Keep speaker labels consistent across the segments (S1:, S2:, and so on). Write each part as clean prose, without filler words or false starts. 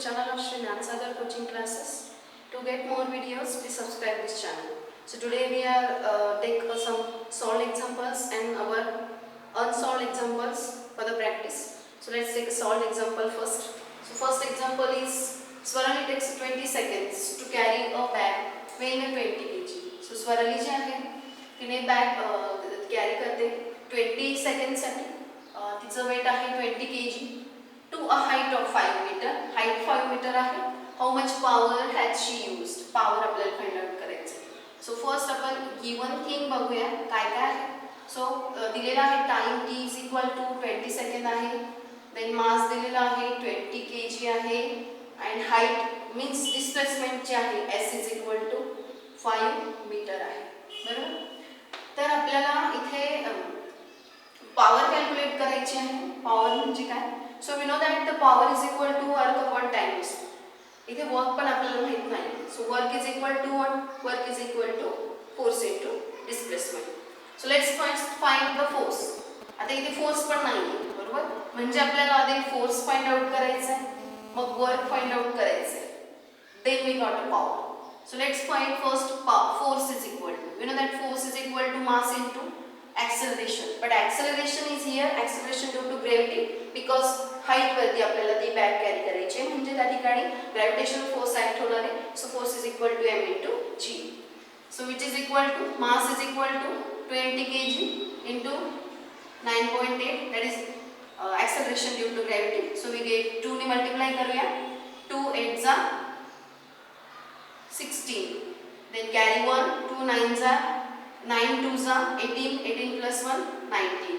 S1: channel of Sri Nansagar Coaching Classes. To get more videos, please subscribe this channel. So today we are take some solved examples and our unsolved examples for the practice. So let's take a solved example first. So first example is Swarali takes 20 seconds to carry a bag weighing 20 kg. So Swarali जी आहे तिने bag carry करते 20 seconds साठी तिचं weight आहे 20 kg to a height of 5 meter. Height 5 meter आहे. How much power has she used? Power आपल्याला find out करायचं. So first आपण given thing बघूया काय काय आहे. So दिलेला आहे time t is equal to 20 second आहे. Then mass दिलेला आहे 20 kg आहे and height means displacement जे आहे s is equal to 5 meter आहे. बरोबर? तर आपल्याला इथे power calculate करायची आहे. Power म्हणजे काय? So we know that the power is equal to work upon time. इथे work पण आपल्याला माहित नाही. So work is equal to what? Work is equal to force into displacement. So let's first find the force. आता इथे force पण नाही आहे, बरोबर? म्हणजे आपल्याला आधी force find out करायचा आहे, मग work find out करायचं आहे. Then we got a power. So let's find first force is equal to. We know that force is equal to mass into acceleration. But acceleration is here, acceleration due to gravity because height वरती आपल्याला ती bag carry करायची म्हणजे त्या ठिकाणी gravitational force act होणार आहे. So force is equal to m into g. So which is equal to mass is equal to 20 kg into 9.8, that is acceleration due to gravity. So we get 2 ने multiply करूया. 2 8s are 16. Then carry 1, 2 9s are 9 2s are 18, 18 plus 1 19.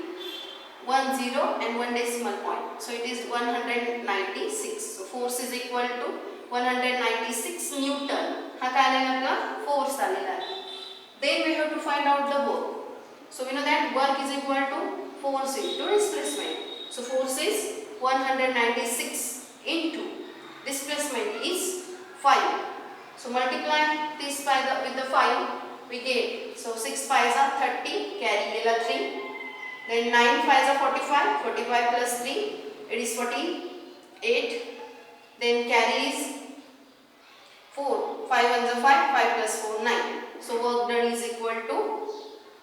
S1: 1 0 and 1 decimal point. So it is 196. So force is equal to 196 Newton. हा काय आलेला आपला force आलेला आहे. Then we have to find out the work. So we know that work is equal to force into displacement. So force is 196 into displacement is 5. So multiply this by with the 5 we get. So 6 5s are 30, carry गेला 3. Then 9 5s are 45, 45 plus 3, it is 48. Then carry is 4, 5 1s are 5, 5 plus 4 9. So work done is equal to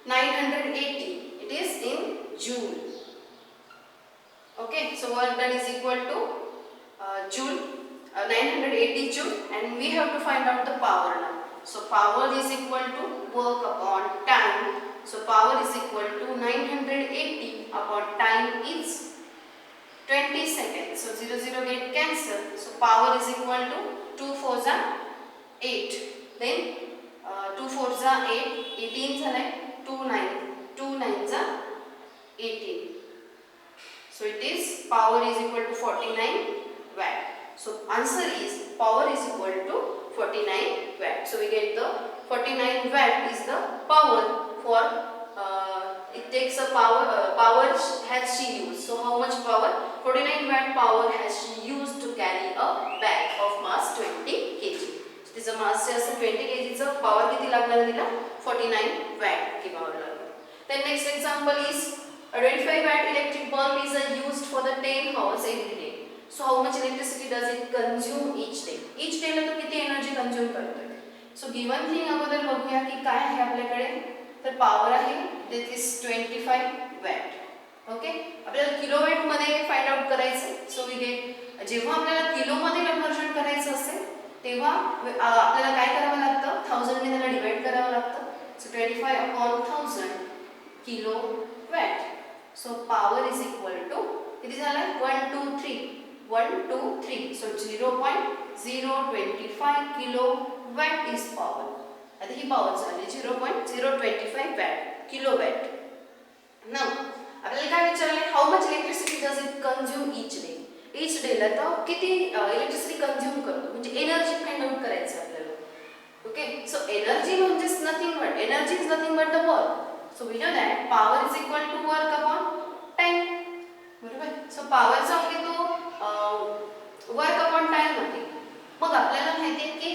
S1: 980. It is in joule. Okay, so work done is equal to joule, 980 joule, and we have to find out the power now. So power is equal to work upon time. So power is equal to 980 upon time is 20 seconds. So 0 0 get cancelled. So power is equal to 2 4s are 8. Then 2 4s are 8. 18 झाले 2 9. 2 9s are 18. So it is power is equal to 49 watt. So answer is power is equal to 49 watt. So we get the 49 watt is the power for it takes a power has she used. So how much power? 49 watt power has she used to carry a bag of mass 20 kg. So this mass is 20 kg चा power किती लागणार दिला 49 watt की power लागणार. Then next example is a 25 watt electric bulb is used for the 10 hours every day. So how much electricity does it consume each day? Each day ला तो किती energy consume करतोय. So given thing अगोदर बघूया की काय आहे आपल्याकडे. तर पॉवर आहे that is 25 watt. ओके, आपल्याला किलोवॅट मध्ये फाइंड आउट करायचं. सो वी गेट जेव्हा आपल्याला किलो मध्ये कन्वर्जन करायचं असेल तेव्हा आपल्याला काय करावं लागतं 1000 ने त्याला डिवाइड करावं लागतं. So 25 upon 1000 kilo watt. So power is equal to किती झालं 1 2 3 1 2 3. So 0.025 kilo watt is power. आता ही पॉवर झाली 0.025 वॅट किलोवॅट. नाउ आपल्याला काय विचारले how much electricity does it consume each day. Each day ला तो किती इलेक्ट्रिसिटी कंज्यूम करतो म्हणजे एनर्जी फाइंड आउट करायचं आपल्याला. ओके, सो एनर्जी म्हणजे nothing but energy is nothing but the work. So we know that power is equal to work upon time. बरोबर. So power जो आहे तो वर्क अपॉन टाइम आहे. मग आपल्याला माहिती आहे की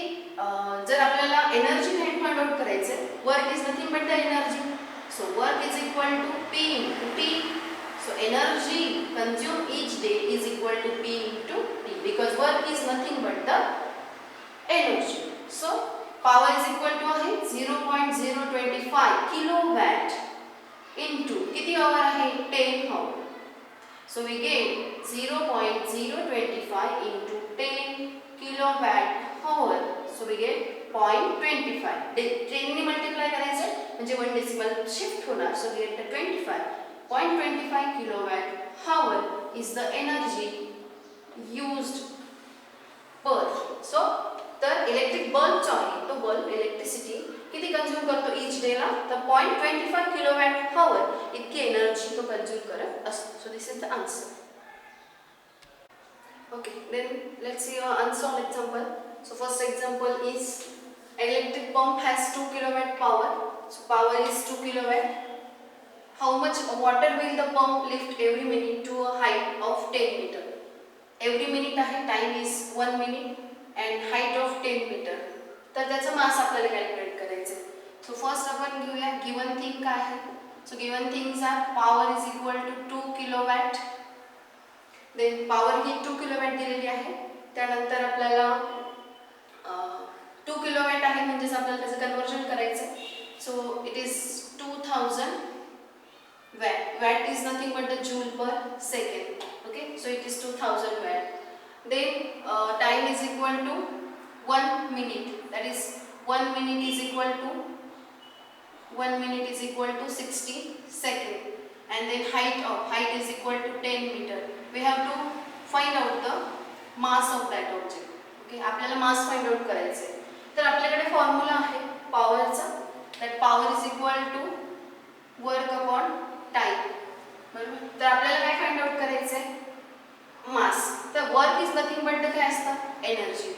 S1: जर आपल्याला एनर्जी फाइंड आउट करायचं work is nothing but the energy. So work is equal to P into T. So energy consumed each day is equal to P into T. because work is nothing but the energy. So power is equal to आहे 0.025 kilowatt into किती hour आहे 10 hour. So we get 0.025 into 10 kilowatt hour. So we get 0.25. 10 ने multiply करायचं म्हणजे 1 decimal shift होणार. So we get the 25.25 kilowatt hour is the energy used per. So तर electric bulb जो आहे तो बल्ब इलेक्ट्रिसिटी किती कंझ्युम करतो ईच डे ला, तर 0.25 किलोवॅट हॉवर इतकी एनर्जी तो कंझ्युम करत असतो. So this is the answer. Okay, then let's see your unsolved example. So first example is electric pump has 2 kilowatt power. So power is 2 kilowatt. How much water will the pump lift every minute to a height of 10 meter? Every minute आहे, time is 1 minute and height of 10 meter. तर त्याचं मास आपल्याला calculate करायचं. So first आपण घेऊया given thing काय आहे. So given things are power is equal to 2 kilowatt. Then power ही 2 किलोवॅट दिलेली आहे. त्यानंतर आपल्याला 2 किलोवॅट आहे म्हणजेच आपल्याला त्याचं कन्वर्जन करायचं. So it is 2000 watt. Watt is nothing but the joule per second. Okay, so it is 2000 watt. Then time is equal to 1 minute. That is 1 minute is equal to 60 second. And then height is equal to 10 meter. We have to find out the mass of that object. Okay, आपल्याला mass find out करायचं आहे. तर आपल्याकडे formula आहे पॉवरचा. That power is equal to work upon time. बरोबर. तर आपल्याला काय फाइंड आउट करायचं आहे मास. तर वर्क इज नथिंग बट काय असतं एनर्जी.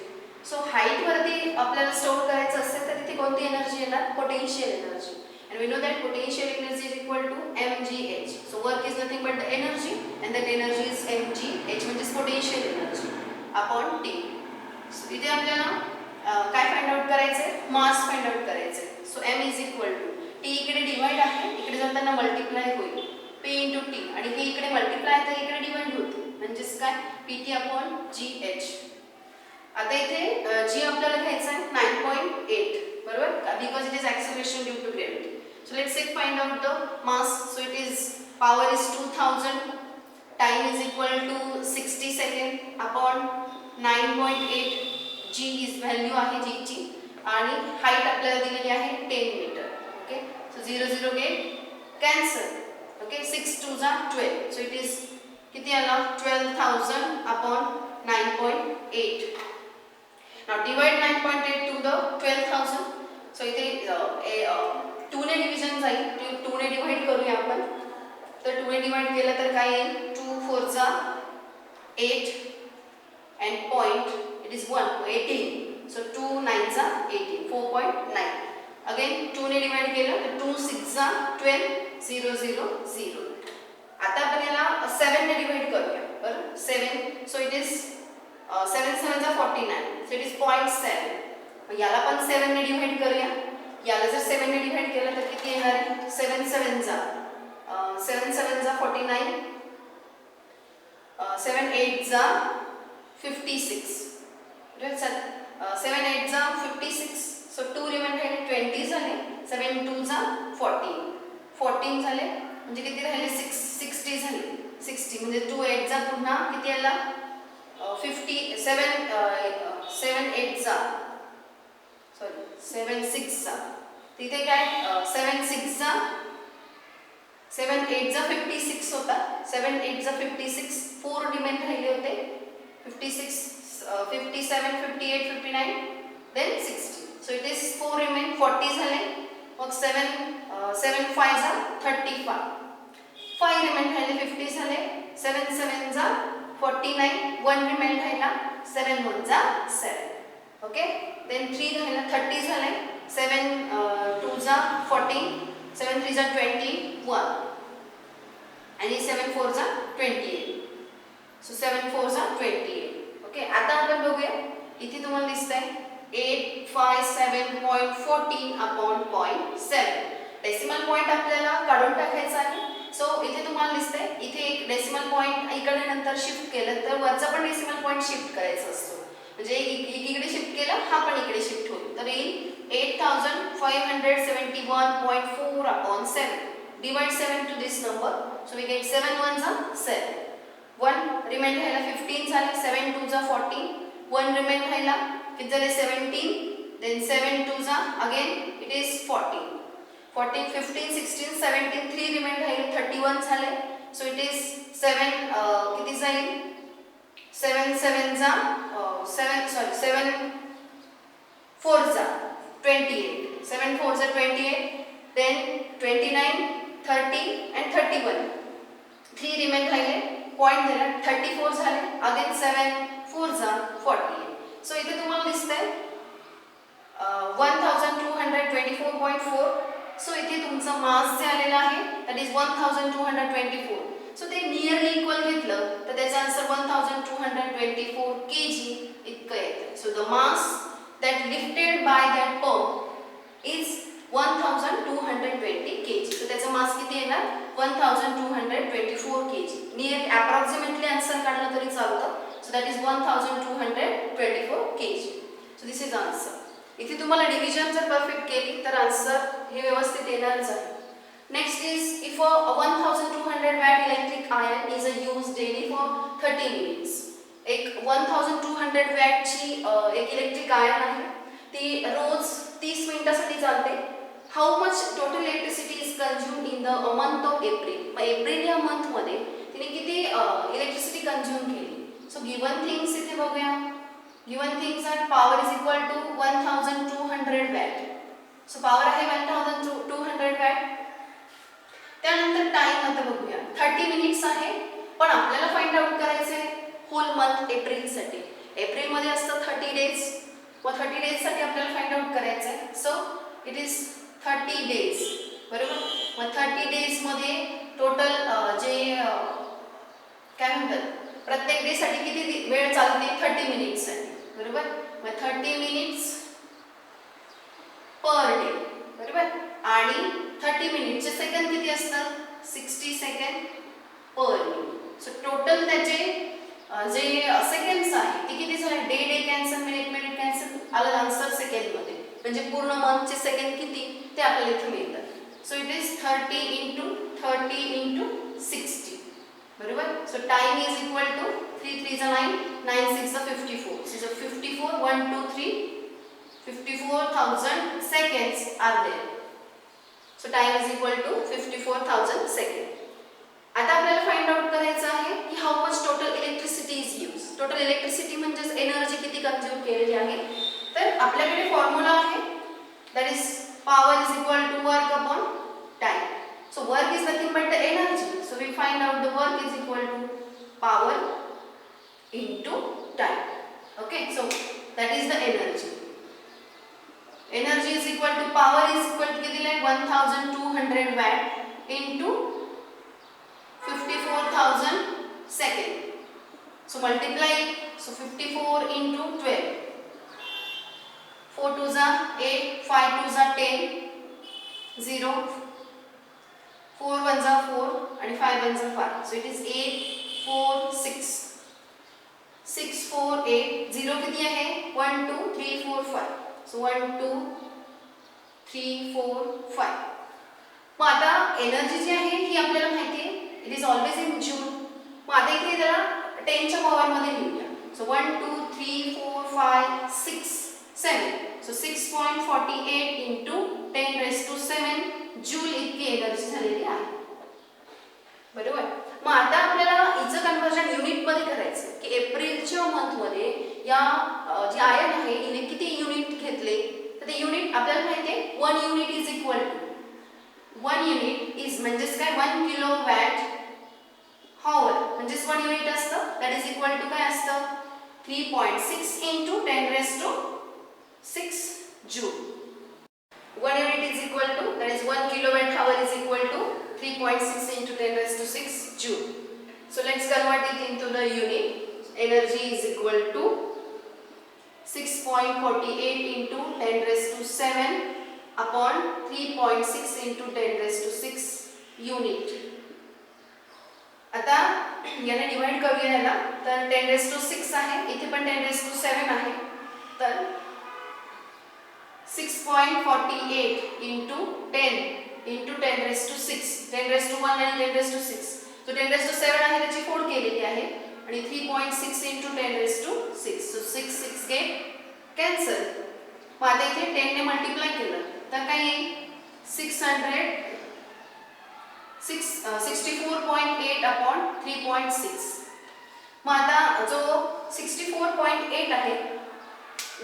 S1: सो हाईट वरती आपल्याला स्टोर करायचं असेल तर तिथे कोणती एनर्जी येणार potential energy. and we know that potential energy is equal to mgh. so work is nothing but the energy and that energy is mgh म्हणजे potential energy upon t. so इथे आपल्याला काय फाइंड आउट करायचंय mass find out करायचंय. So m is equal to t इकडे divide आहे, इकडे जाताना मल्टिप्लाय होईल p into t आणि हे इकडे मल्टिप्लाय तर इकडे डिवाइड होते म्हणजेच काय pt upon gh. आता इथे g आपल्याला घ्यायचं आहे 9.8 बरोबर because it is acceleration due to gravity. So let's say find out the mass. So it is power is 2000, time is equal to 60 second upon 9.8. g is value आहे g ची आणि height आपल्याला दिलेली आहे 10 metre. Okay, so 0 0 get cancel. Okay, 6 2 जा 12. So it is किती आला 12000 upon 9.8. Now divide 9.8 to the 12000. सो इथे 2 ने डिव्हिजन जाईल. 2 ने डिवाइड करूया आपण. तर 2 ने डिवाइड केलं तर काय येईल 2 4 जा 8 and point it is 1 18. so 2 9 जा 18 4.9. अगेन 2 ने डिवाइड केलं तर 2 6 जा 12 0 0 0. आता आपण याला 7 ने डिवाइड करूया बरोबर 7. सो इट इज 7 7 जा 49. So it is 0.7. मग याला पण 7 ने डिवाइड करूया. याला जर 7 ने डिवाइड केलं तर किती येणार आहे 7 7 जा 49. 7 8 जा 56. right. 7 8 जा 56. सो 2 रिमेन राहिले 20 झाले. 7 2 जा 14 झाले म्हणजे किती राहिले 60 झाले. 60 म्हणजे 2 8 जा पुन्हा किती आला 57. 7 8 जा 7 6 जा तिथे काय 7 6 जा 7 8 जा 56 होता. 7 8 जा 56. 4 रिमेन राहिले होते 56 57 58 59 then 60. so it is 4 remain 40 झाले. मग 7 5 जा 35. 5 remain राहिले 50 झाले. 7 7 जा 49. 1 remain राहिला 7 1 जा 7. ओके, then 3 राहिला 30 झाले. 7 2 जा 14. 7 3 जा 21 आणि 7 4 जा 28. so 7 4 जा 28. ओके, आता आपण बघूया इथे तुम्हाला दिसतंय 857.14 अपॉन 0.7. डेसिमल पॉइंट आपल्याला काढून टाकायचा आहे. सो इथे तुम्हाला दिसतंय, इथे एक डेसिमल पॉईंट इकडे नंतर शिफ्ट केलं तर वरचा पण डेसिमल पॉईंट शिफ्ट करायचा असतो, म्हणजे इकडे शिफ्ट केलं, हा पण इकडे शिफ्ट होईल. तर येईल 8571.4 upon 7. Divide 7 to this number, so we get 7 ones are 7. 1 remain राहिला 15 झाले, 7 2s are 14. 1 remain राहिला, किती झाले 17. Then 7 2s are again it is 14. 14 15 16 17 3 remain राहिले, 31 झाले. So it is 7 किती जाईल 7 7s are 7 4s are 28. 7 4s are 28. Then 29 30 and 31. 3 remain राहिले, पॉइंट दिला 34 झाले, अगेन 7 4s are 48. सो इथे तुम्हाला दिसतंय 1224.4. सो इथे तुमचं मास जे आलेलं आहे दॅट इज 1224. सो ते नियरली इक्वल घेतलं तर त्याचा आन्सर 1224 kg इतकं येतं. So the mass that lifted by that pump is 1220 kg. So त्याचा मास किती येणार 1224 kg. नियर अप्रॉक्सिमेटली आन्सर काढलं तरी चालतं. So that is 1224 kg. So this is answer. इथे तुम्हाला डिव्हिजन जर परफेक्ट केली तर आन्सर हे व्यवस्थित येणारच आहे. Next is if a 1200 watt electric ion is used daily for 30 minutes. एक 1200 वॅटची एक इलेक्ट्रिक आयन आहे, ती रोज 30 मिनिटासाठी चालते. How much total electricity is consume in the month of April. मग एप्रिल या मंथमध्ये तिने किती इलेक्ट्रिसिटी कंझ्युम केली. सो गिवन थिंग्स इथे बघूया. Given things are power is equal to 1200 watt. So power आहे 1200 वॅट. त्यानंतर टाइम आता बघूया. 30 मिनिट्स आहे, पण आपल्याला फाइंड आउट करायचं आहे होल मंथ एप्रिलसाठी. एप्रिलमध्ये असतं 30 डेज, मग 30 डेजसाठी आपल्याला फाइंड आउट करायचं आहे. सो इट इज 30 डेज, बरोबर. मग 30 डेजमध्ये टोटल जे काय म्हणतात प्रत्येक डेसाठी किती वेळ चालते 30 मिनिट्ससाठी, बरोबर. मग 30 मिनिट्स पर डे, बरोबर. आणि 30 मिनिटचे सेकंद किती असतात 60 second per minute. So total त्याचे जे सेकंड्स आहे ते किती झाले डे कॅन्सल मिनिट कॅन्सल आलं आन्सर सेकंडमध्ये, म्हणजे पूर्ण मंथचे सेकंड किती ते आपल्याला इथे मिळतात. सो इट इज 30 × 30 × 60, बरोबर. So time is equal to 3 3 9 9 6 54. सो 54 1 2 3 54,000 seconds are there. So time is equal to 54,000 seconds. आता आपल्याला फाइंड आउट करायचं आहे की how much total electricity is use. Total electricity म्हणजेच एनर्जी किती कंझ्युम केलेली आहे. तर आपल्याकडे फॉर्म्युला आहे that is power is equal to work upon time. So work is nothing but the energy. So we find out the work is equal to power into time. Okay, so that is the energy. Energy is equal to power is equal to किती दिलाय 1200 watt into 54,000 second. So multiply. So 54 × 12. 4 2s are 8, 5 2s are 10, 0, 4 1s are 4 and 5 1s are 5. So it is 8 4 6 6 4 8. 0 किती आहे 1 2 3 4 5. So 1 2 3 4 5. मग आता energy जी आहे ही आपल्याला माहिती आहे it is always in joule. मग आता इथे त्याला 10 च्या पॉवर मध्ये लिहूया. सो 1 2 3 4 5 6 7. सो 6.48 × 10⁻⁷ जूल इतकी एनर्जी झालेली आहे, बरोबर. मग आता आपल्याला हिचं कन्व्हर्जन युनिट मध्ये करायचं की एप्रिलच्या मंथमध्ये या जे आयन आहे हिने किती युनिट घेतले. तर ते युनिट आपल्याला माहिती आहे 1 unit is equal to 1 unit is म्हणजेच काय 1 किलोवॅट हॉवर म्हणजेच 1 युनिट असतं दॅट इज इक्वल टू काय असतं 3.6 × 10⁻⁶ joule. 1 unit is equal to that is 1 kilowatt hour is equal to 3.6 × 10⁻⁶ joule. So let's convert it into the unit. Energy is equal to 6.48 × 10⁻⁷ upon 3.6 × 10⁻⁶ unit. आता याने divide करूया याला, तर 10⁶ आहे, इथे पण 10⁷ आहे, तर 6.48 इंटू 10 इंटू 10⁶, 10⁻1 आणि 10⁶. तो 10⁷ आहे त्याची 4 केलेली आहे आणि 3.6 इंटू 10⁶. So 6 get cancel. मग आता इथे 10 ने मल्टिप्लाय केलं तर काय येईल 64.8 अपॉन 3.6. मग आता जो 64.8 आहे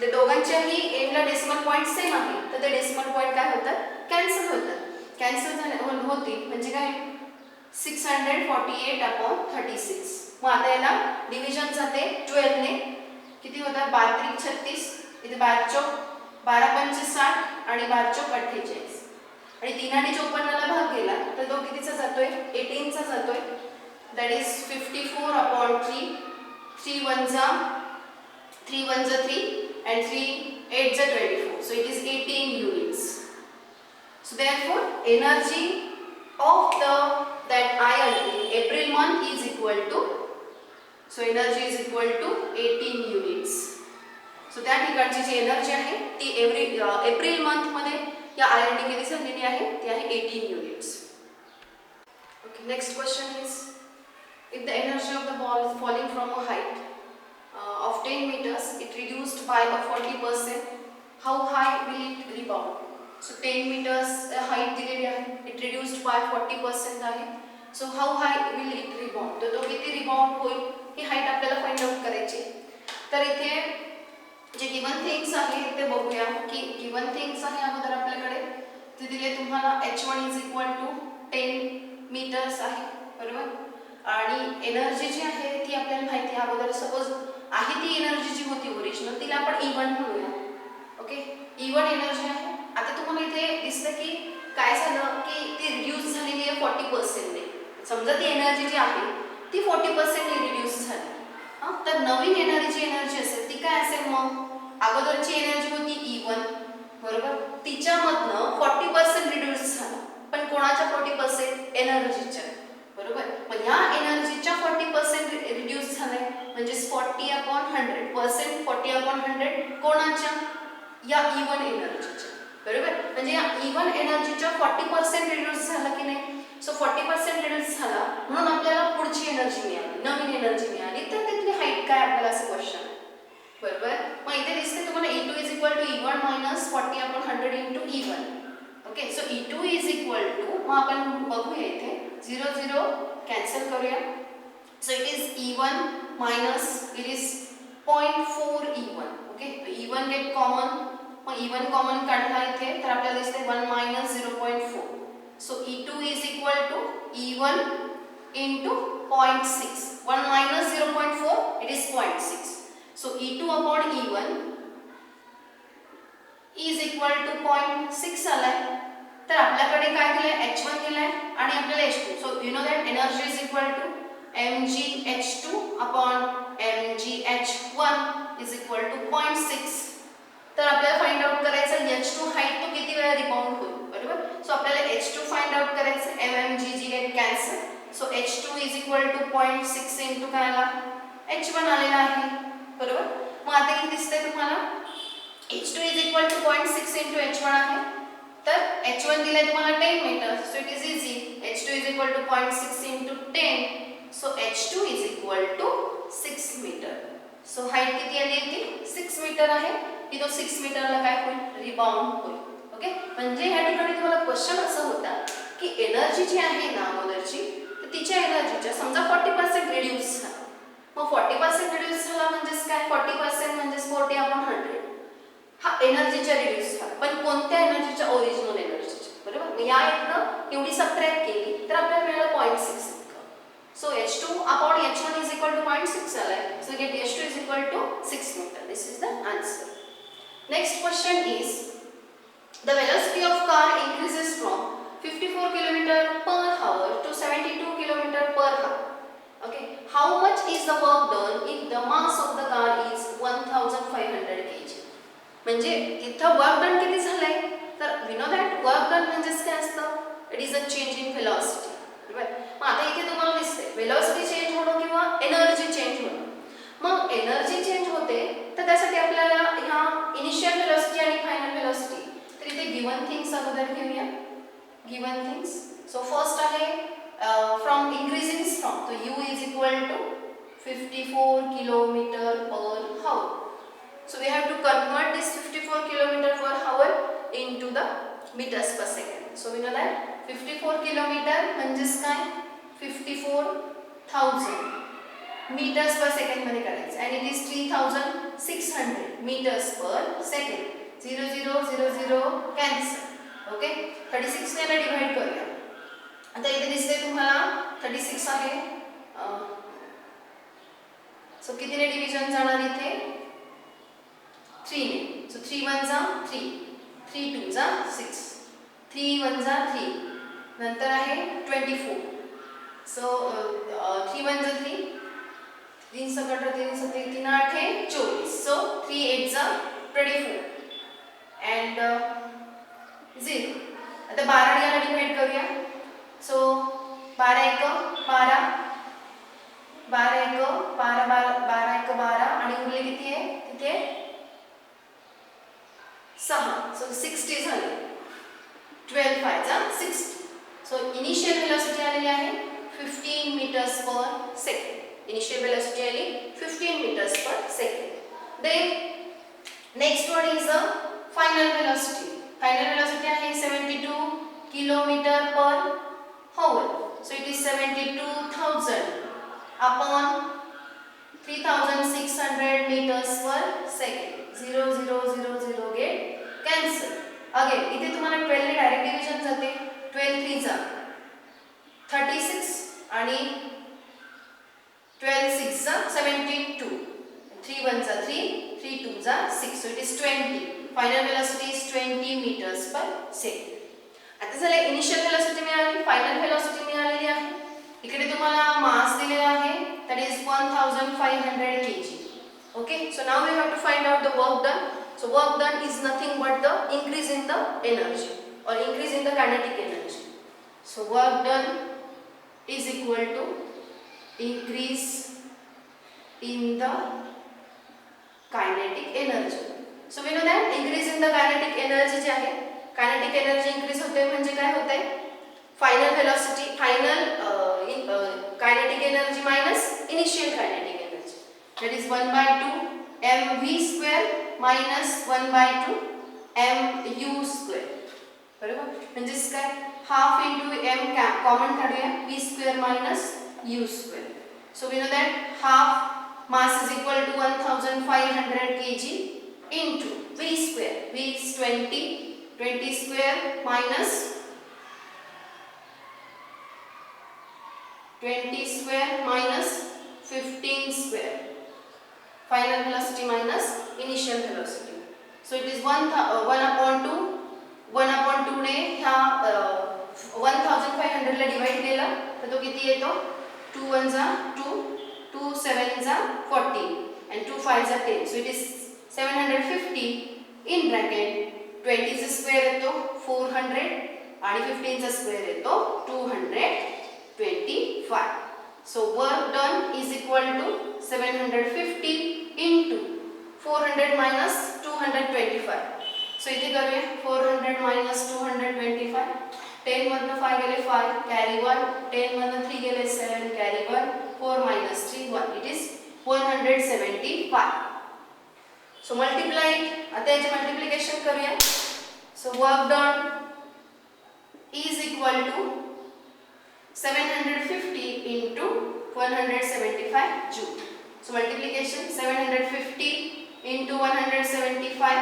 S1: ते दोघांच्याही एंडला डेसिमल पॉईंट सेम आहे, तर ते डेसिमल पॉईंट काय होतात, कॅन्सल होतात. कॅन्सल होतील म्हणजे काय 648 अपॉन 36. मग आता याला डिव्हिजन जाते 12 ने, किती होतात 12 36, इथे 12 60 आणि 12 48 आणि 3 आणि 54ला भाग केला तर तो कितीचा जातोय 18चा जातोय. दॅट इज 54 अपॉन 3, 3 1 जा 3 and 3 8 जा 24. So it is 18 units. So therefore energy of that ion in April month is equal to, so energy is equal to 18 units. So त्या ठिकाणची जी एनर्जी आहे ती एप्रिल मंथ मध्ये या आयनने किती झालेली आहे, ती आहे 18 units. Okay, next question is, if the energy of the ball is falling from a height of 10 meters, it reduced by a 40%, how high will it rebound? So 10 meters height दिलेली आहे, it reduced by 40% आहे. So how high will it rebound? तर तो किती rebound होईल ही height आपल्याला find out करायची. तर इथे जे गिवन थिंग्स आहे ते बघूया की गिवन थिंग्स आहे अगोदर आपल्याकडे ते दिले तुम्हाला h1 is equal to 10 metres आहे, बरोबर. आणि एनर्जी जी आहे ती आपल्याला माहिती आहे अगोदर, सपोज आहे ती एनर्जी जी होती ओरिजिनल तिला आपण E1 म्हणूया. ओके, E1 एनर्जी आहे. आता तुम्हाला इथे दिसतं की काय झालं की ती रिड्यूस झालेली आहे 40% ने. समजा ती एनर्जी जी आहे ती 40% ने रिड्यूस झाली. तर नवीन एनर्जी असेल ती काय असेल, मग अगोदरची एनर्जी होती E1, बरोबर, तिच्यामधनं 40% रिड्यूस झाला. पण कोणाच्या 40%? एनर्जीच्या, बरोबर. पण ह्या एनर्जीच्या 40% रिड्यूस झालाय म्हणजे 40/100%, 40/100 कोणाच्या? या E1 एनर्जीच्या, बरोबर. म्हणजे या E1 एनर्जीच्या 40% रिड्यूस झाला की नाही. सो 40% रिड्यूस झाला म्हणून आपल्याला पुढची एनर्जी मिळाली, नवीन एनर्जी मिळाली, तर तिथली हाईट काय आपल्याला असं क्वेश्चन आहे, बरोबर. मग इथे दिसते तुम्हाला E2 is equal to E1 minus 40/100 into E1. Okay, so E2 is equal to, मग आपण बघूया इथे 0 0 कॅन्सल करूया. So it is E1 minus it is 0.4 E1. Okay, E1 get common, मग E1 कॉमन काढला इथे तर आपल्याला दिसते 1 minus 0.4. So E2 is equal to E1 into 0.6. 1 minus 0.4 it is 0.6. So E2 upon E1 is equal to 0.6 आलाय. तर आपल्याकडे काय दिलंय, H1 दिलंय आणि आपल्याला H2. So you know that energy is equal to mgh2 upon mgh1 is equal to 0.6. तर आपल्याला फाइंड आउट करायचं H2 हाईट तो किती वेळा रिबाउंड होईल, बरोबर. सो आपल्याला H2 फाइंड आउट करायचं, mmgg get cancel. So H2 is equal to 0.6 into काय आला, H1 आलेला आहे, बरोबर. मग आता किती दिसतंय तुम्हाला, H2 is equal to 0.6 into H1 आहे. तर H1 दिलंय तुम्हाला 10 metre. So it is easy, H2 is equal to 0.6 into 10. So H2 is equal to 6 metre. So height किती आली ती 6 मीटर आहे, की तो 6 मीटरला काय होईल, रिबाउंड होईल. ओके, म्हणजे ह्या ठिकाणी तुम्हाला क्वेश्चन असा होता की एनर्जी जी आहे ना अगोदरची, तर तिच्या एनर्जीच्या समजा 40% रिड्यूस झाला. मग 40% रिड्यूस झाला म्हणजेच काय, 40% म्हणजेच 40/100 हा एनर्जीच्या रिड्यूस झाला. पण कोणत्या एनर्जीच्या, ओरिजिनल एनर्जीच्या, बरोबर. या इथनं एवढी सबट्रॅक्ट केली तर आपल्याला मिळालं 0.6. So H2 upon H1 is equal to 0.6 आलाय. So get H2 is equal to 6 meter. This is the answer. Next question is, the velocity of car increases from 54 km per hour to 72 km per hour. Okay, how much is the work done if the mass of the car is 1500 kg? म्हणजे इथं work done किती झालंय, तर we know that work done म्हणजेच काय असतं, it is a change in velocity, बरोबर. मग आता इथे तुम्हाला दिसते velocity एनर्जी चेंज होते तर त्यासाठी आपल्याला ह्या इनिशियल वेलोसिटी आणि फायनल वेलोसिटी तर इथे गिवन थिंग्स अगोदर घेऊया. Given things. सो फर्स्ट आहे फ्रॉम इन्क्रीजिंग फ्रॉम, तो u is equal to 54 kilometre per hour. So we have to convert this 54 kilometer per hour into the meters per second. So we know that 54 kilometer म्हणजेच काय 54,000 meters per second मध्ये करायचं and it is 3,600 meters per second. 0 0 0 0 cancel. Okay 36 ने divide करूया. आता इथे दिसते तुम्हाला 36 आहे. सो कितीने डिव्हिजन जाणार इथे 3 ने. सो 3 1 जा 3, 3 2 जा 6, 3 1 जा 3, नंतर आहे 24. सो 3 1 जा 3, 3 सकट 3 7 3 8 है 24. सो 3 8 जा 24 and 0. आता 12 ने याला डिवाइड करूया. सो 12 1 12, 12 1 12 12 1 12 आणि उरले किती आहे तिथे 6. सो 60 झाले. 12 5 जा 60. सो इनिशियल वेलोसिटी आलेली आहे 15 metres per second. Initial velocity आली 15 metres per second. Then next one is the final velocity. Final velocity आहे 72 kilometre per hour. So it is 72,000 upon 3,600 meters per second. 0 0 0 0 get cancel. Again इथे तुम्हाला 12 ने direct division जाते. 12 3 जा 36 आणि 12 6 जा 72. 3 1 जा 3, 3 2 जा 6. So it is 20. Final velocity is 20 meters per second. आता झाले इनिशियल वेलोसिटी मिळाली, फायनल वेलोसिटी मिळालेली आहे. इकडे तुम्हाला मास दिलेला आहे that is 1500 kg. Okay, so now we have to find out the work done. So work done is nothing but the increase in the energy or increase in the kinetic energy. So work done is equal to increase in the kinetic energy. So we know that increase in the kinetic energy जे आहे, kinetic energy increase होते म्हणजे काय होते final velocity, final kinetic energy minus initial kinetic energy. that is 1/2 mv square minus 1/2 mu square. बरोबर, म्हणजे काय half into m common काढूया v square minus u square. so we know that half mass is equal to 1500 kg into v square. v is 20 square minus 20 square minus 15 square. Final velocity minus initial velocity. So it is 1/2. 1/2 ने ह्या 1500 ला divide केला तर तो किती येतो 2 1 जा 2, 2 7 जा 14 and 2 5 जा 10. So it is 750 in bracket 20 चा स्क्वेअर येतो 400 आणि 15 चा स्क्वेअर येतो 225. So work done is equal to 750 into 400 minus 225. So इथे करूया 400 minus 225. 10 मधनं 5 गेले 5 कॅरी 1, 10 मधनं 3 गेले 7 carry 1, 4 minus 3 1. It is 175. So multiply it. आता याचे मल्टिप्लिकेशन करूया. So work done is equal to 750 into 175 joule. So multiplication 750 into 175.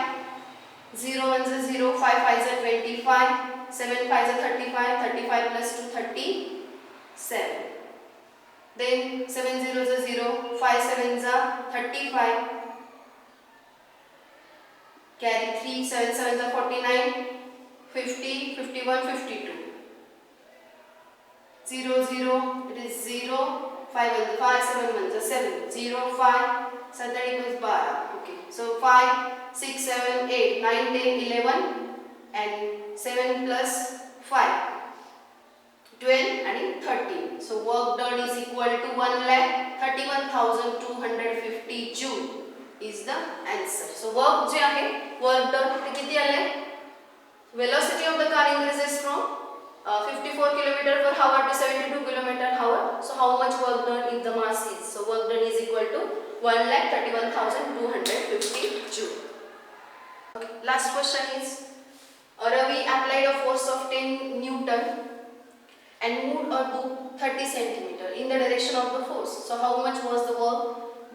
S1: 0 1 is 0, 5 5 is 25, 7 5 is 35, 35 plus 2 37. Then 7 0 is 0, 5 7 is 35. Carry 3, 7 7 is 49, 50, 51, 52. 0 0, it is 0, 5 1 is 5, 7 1 is 7, 0 5, 7 equals 12. Okay, so 5, 6, 7, 8, 9, 10, 11 and 7 plus 5. 12 आणि 13. So work done is equal to 1,31,250 joule is the answer. So work जे आहे work done ते किती आले? Velocity of the car increases from 54 km per hour to 72 km per hour. So how much work done if the mass is? So work done is equal to 1,31,250 joule. Okay. Last question is Ravi applied a force of 10 Newton and moved a book 30 cm in the direction of the force. So how much was the work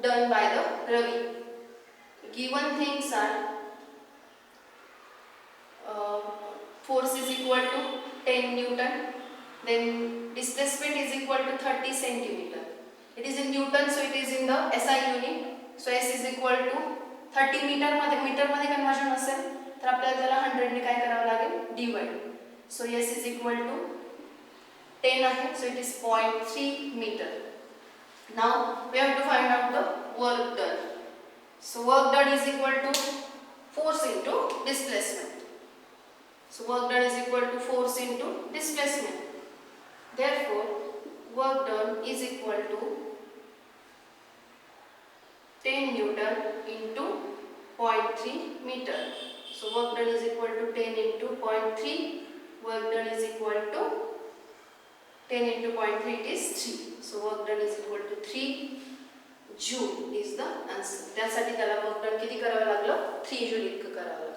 S1: done by the Ravi? Given things are force is equal to 10 Newton, then displacement is equal to 30 cm. It is in Newton, so it is in the SI unit. So S is equal to 30 metre मध्ये conversion असेल तर आपल्याला त्याला 100 ने काय करावं लागेल divide. So S is equal to 10 आहे, so it is 0.3 meter. Now we have to find out the work done. So work done is equal to force into displacement. So work done is equal to force into displacement. Therefore work done is equal to 10 Newton into 0.3 meter. So work done is equal to 10 into 0.3. Work done is equal to 10 into 0.3, it is 3. So work done is equal to 3 joule is the answer. त्यासाठी त्याला work done किती करावं लागलं? 3 joule इतकं करावं लागलं.